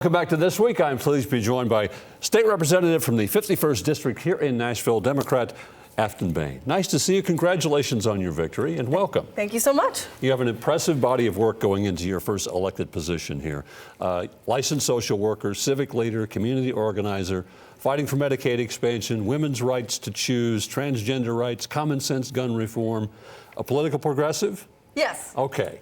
Welcome back to This Week. I'm pleased to be joined by State Representative from the 51st District here in Nashville, Democrat Aftyn Behn. Nice to see you. Congratulations on your victory and welcome. Thank you so much. You have an impressive body of work going into your first elected position here. Licensed social worker, civic leader, community organizer, fighting for Medicaid expansion, women's rights to choose, transgender rights, common sense gun reform, a political progressive? Yes. Okay.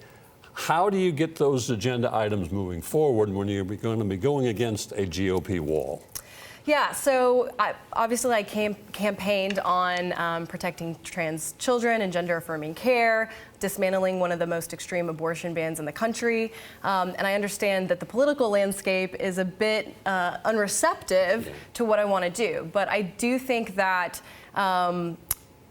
How do you get those agenda items moving forward when you're going to be going against a GOP wall? Yeah, so obviously I campaigned on protecting trans children and gender-affirming care, dismantling one of the most extreme abortion bans in the country, and I understand that the political landscape is a bit unreceptive to what I want to do, but I do think that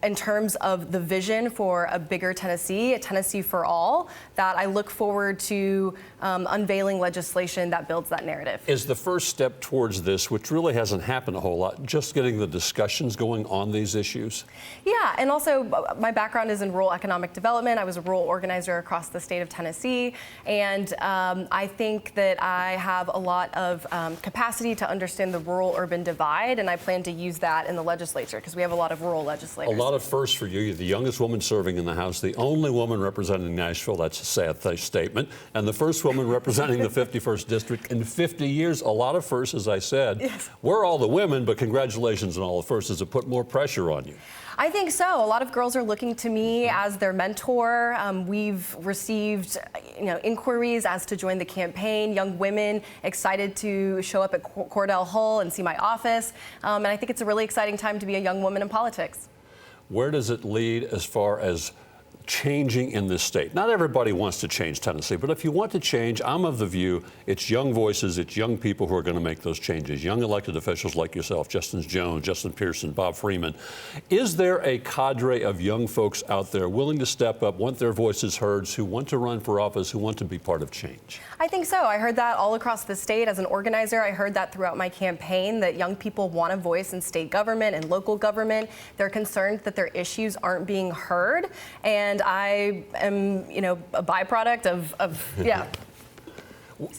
in terms of the vision for a bigger Tennessee, a Tennessee for all, that I look forward to unveiling legislation that builds that narrative. Is the first step towards this, which really hasn't happened a whole lot, just getting the discussions going on these issues? Yeah, and also my background is in rural economic development. I was a rural organizer across the state of Tennessee, and I think that I have a lot of capacity to understand the rural-urban divide, and I plan to use that in the legislature because we have a lot of rural legislators. A lot of firsts for you. You're the youngest woman serving in the House, the only woman representing Nashville. That's a sad statement. And the first woman representing the 51st District in 50 years. A lot of firsts, as I said. Yes. We're all the women, but congratulations on all the firsts. Does it put more pressure on you? I think so. A lot of girls are looking to me as their mentor. We've received, inquiries as to join the campaign. Young women excited to show up at Cordell Hull and see my office. And I think it's a really exciting time to be a young woman in politics. Where does it lead as far as changing in this state? Not everybody wants to change Tennessee, but if you want to change, I'm of the view it's young voices, it's young people who are going to make those changes. Young elected officials like yourself, Justin Jones, Justin Pearson, Bob Freeman. Is there a cadre of young folks out there willing to step up, want their voices heard, who want to run for office, who want to be part of change? I think so. I heard that all across the state as an organizer. I heard that throughout my campaign, that young people want a voice in state government and local government. They're concerned that their issues aren't being heard. And I am, a byproduct of yeah.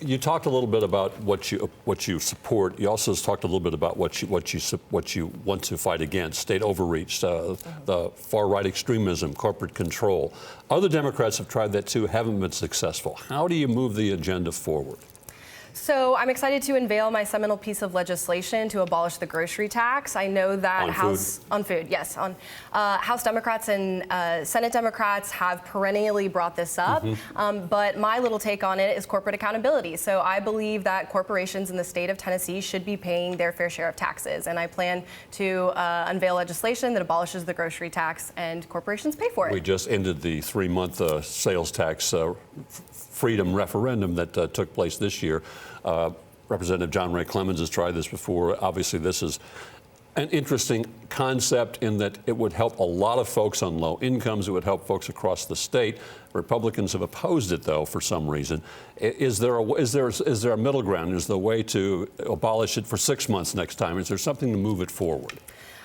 You talked a little bit about what you support. You also talked a little bit about what you want to fight against: state overreach, the far-right extremism, corporate control. Other Democrats have tried that too, haven't been successful. How do you move the agenda forward? So I'm excited to unveil my seminal piece of legislation to abolish the grocery tax. I know that House Democrats and Senate Democrats have perennially brought this up, but my little take on it is corporate accountability. So I believe that corporations in the state of Tennessee should be paying their fair share of taxes, and I plan to unveil legislation that abolishes the grocery tax and corporations pay for it. We just ended the 3-month sales tax freedom referendum that took place this year. Representative John Ray Clemens has tried this before. Obviously, this is an interesting concept in that it would help a lot of folks on low incomes. It would help folks across the state. Republicans have opposed it, though, for some reason. Is there a middle ground? Is there a way to abolish it for 6 months next time? Is there something to move it forward?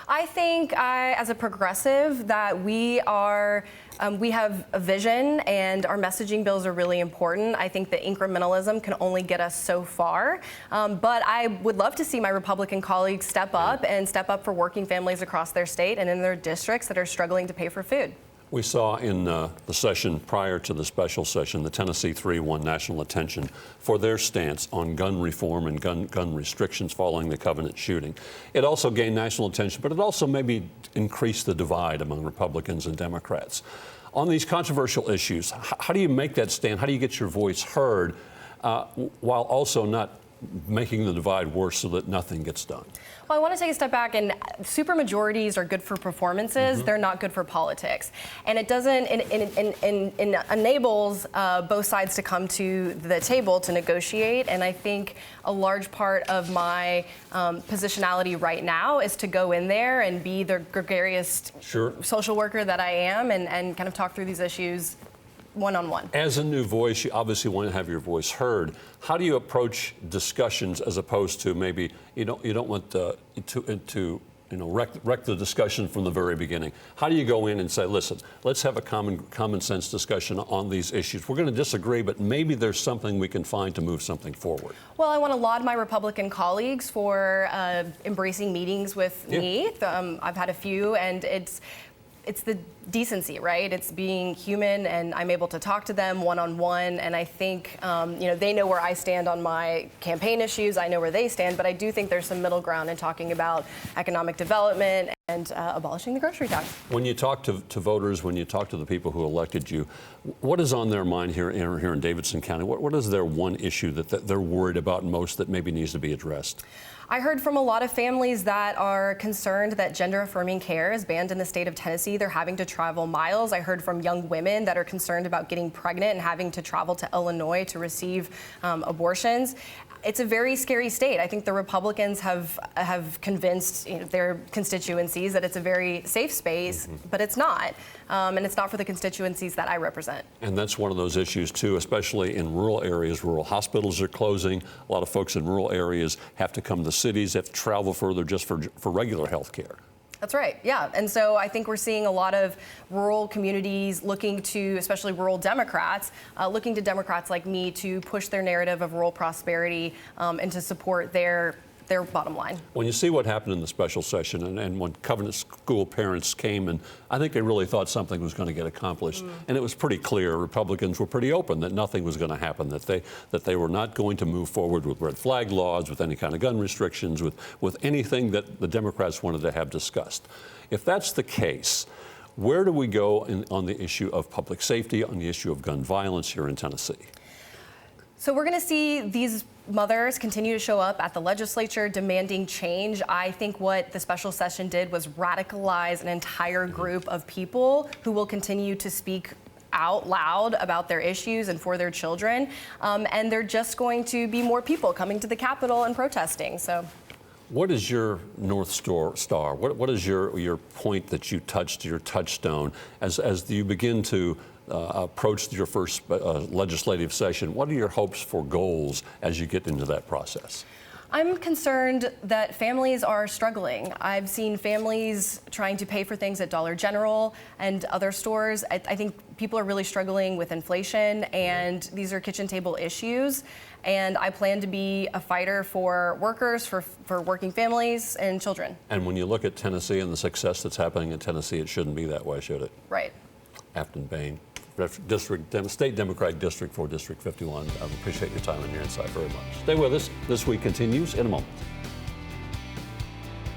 I think, as a progressive, that we have a vision, and our messaging bills are really important. I think that incrementalism can only get us so far, but I would love to see my Republican colleagues step up for working families across their state and in their districts that are struggling to pay for food. We saw in the session prior to the special session, the Tennessee 3 won national attention for their stance on gun reform and gun restrictions following the Covenant shooting. It also gained national attention, but it also maybe increased the divide among Republicans and Democrats. On these controversial issues, how do you make that stand? How do you get your voice heard while also not making the divide worse so that nothing gets done? Well, I want to take a step back, and supermajorities are good for performances. They're not good for politics. And it doesn't, it enables both sides to come to the table to negotiate. And I think a large part of my positionality right now is to go in there and be the gregarious social worker that I am and kind of talk through these issues one-on-one. As a new voice, you obviously want to have your voice heard. How do you approach discussions as opposed to maybe you don't want to wreck the discussion from the very beginning. How do you go in and say, listen, let's have a common sense discussion on these issues? We're going to disagree, but maybe there's something we can find to move something forward. Well, I want to laud my Republican colleagues for embracing meetings with me. I've had a few, and it's the decency, right? It's being human, and I'm able to talk to them one-on-one, and I think they know where I stand on my campaign issues. I know where they stand, but I do think there's some middle ground in talking about economic development and abolishing the grocery tax. When you talk to voters, when you talk to the people who elected you, what is on their mind here in Davidson County? What is their one issue that they're worried about most that maybe needs to be addressed? I heard from a lot of families that are concerned that gender-affirming care is banned in the state of Tennessee. They're having to travel miles. I heard from young women that are concerned about getting pregnant and having to travel to Illinois to receive abortions. It's a very scary state. I think the Republicans have convinced their constituencies that it's a very safe space, but it's not. And it's not for the constituencies that I represent. And that's one of those issues, too, especially in rural areas. Rural hospitals are closing. A lot of folks in rural areas have to come to cities, have to travel further just for regular health care. That's right, yeah. And so I think we're seeing a lot of rural communities looking to, especially rural Democrats, looking to Democrats like me to push their narrative of rural prosperity and to support their bottom line. When you see what happened in the special session and when Covenant School parents came, and I think they really thought something was going to get accomplished, and it was pretty clear Republicans were pretty open that nothing was going to happen, that they were not going to move forward with red flag laws, with any kind of gun restrictions, with anything that the Democrats wanted to have discussed. If that's the case, where do we go on the issue of public safety, on the issue of gun violence here in Tennessee? So we're going to see these mothers continue to show up at the legislature demanding change. I think what the special session did was radicalize an entire group of people who will continue to speak out loud about their issues and for their children. And they're just going to be more people coming to the Capitol and protesting. So, what is your North Star? What is your point that you touched, your touchstone, as you begin to approach your first legislative session? What are your hopes for goals as you get into that process? I'm concerned that families are struggling. I've seen families trying to pay for things at Dollar General and other stores. I think people are really struggling with inflation, and these are kitchen table issues. And I plan to be a fighter for workers, for working families and children. And when you look at Tennessee and the success that's happening in Tennessee, it shouldn't be that way, should it? Right. Aftyn Behn, State Democratic District for District 51. I appreciate your time and your insight very much. Stay with us. This Week continues in a moment.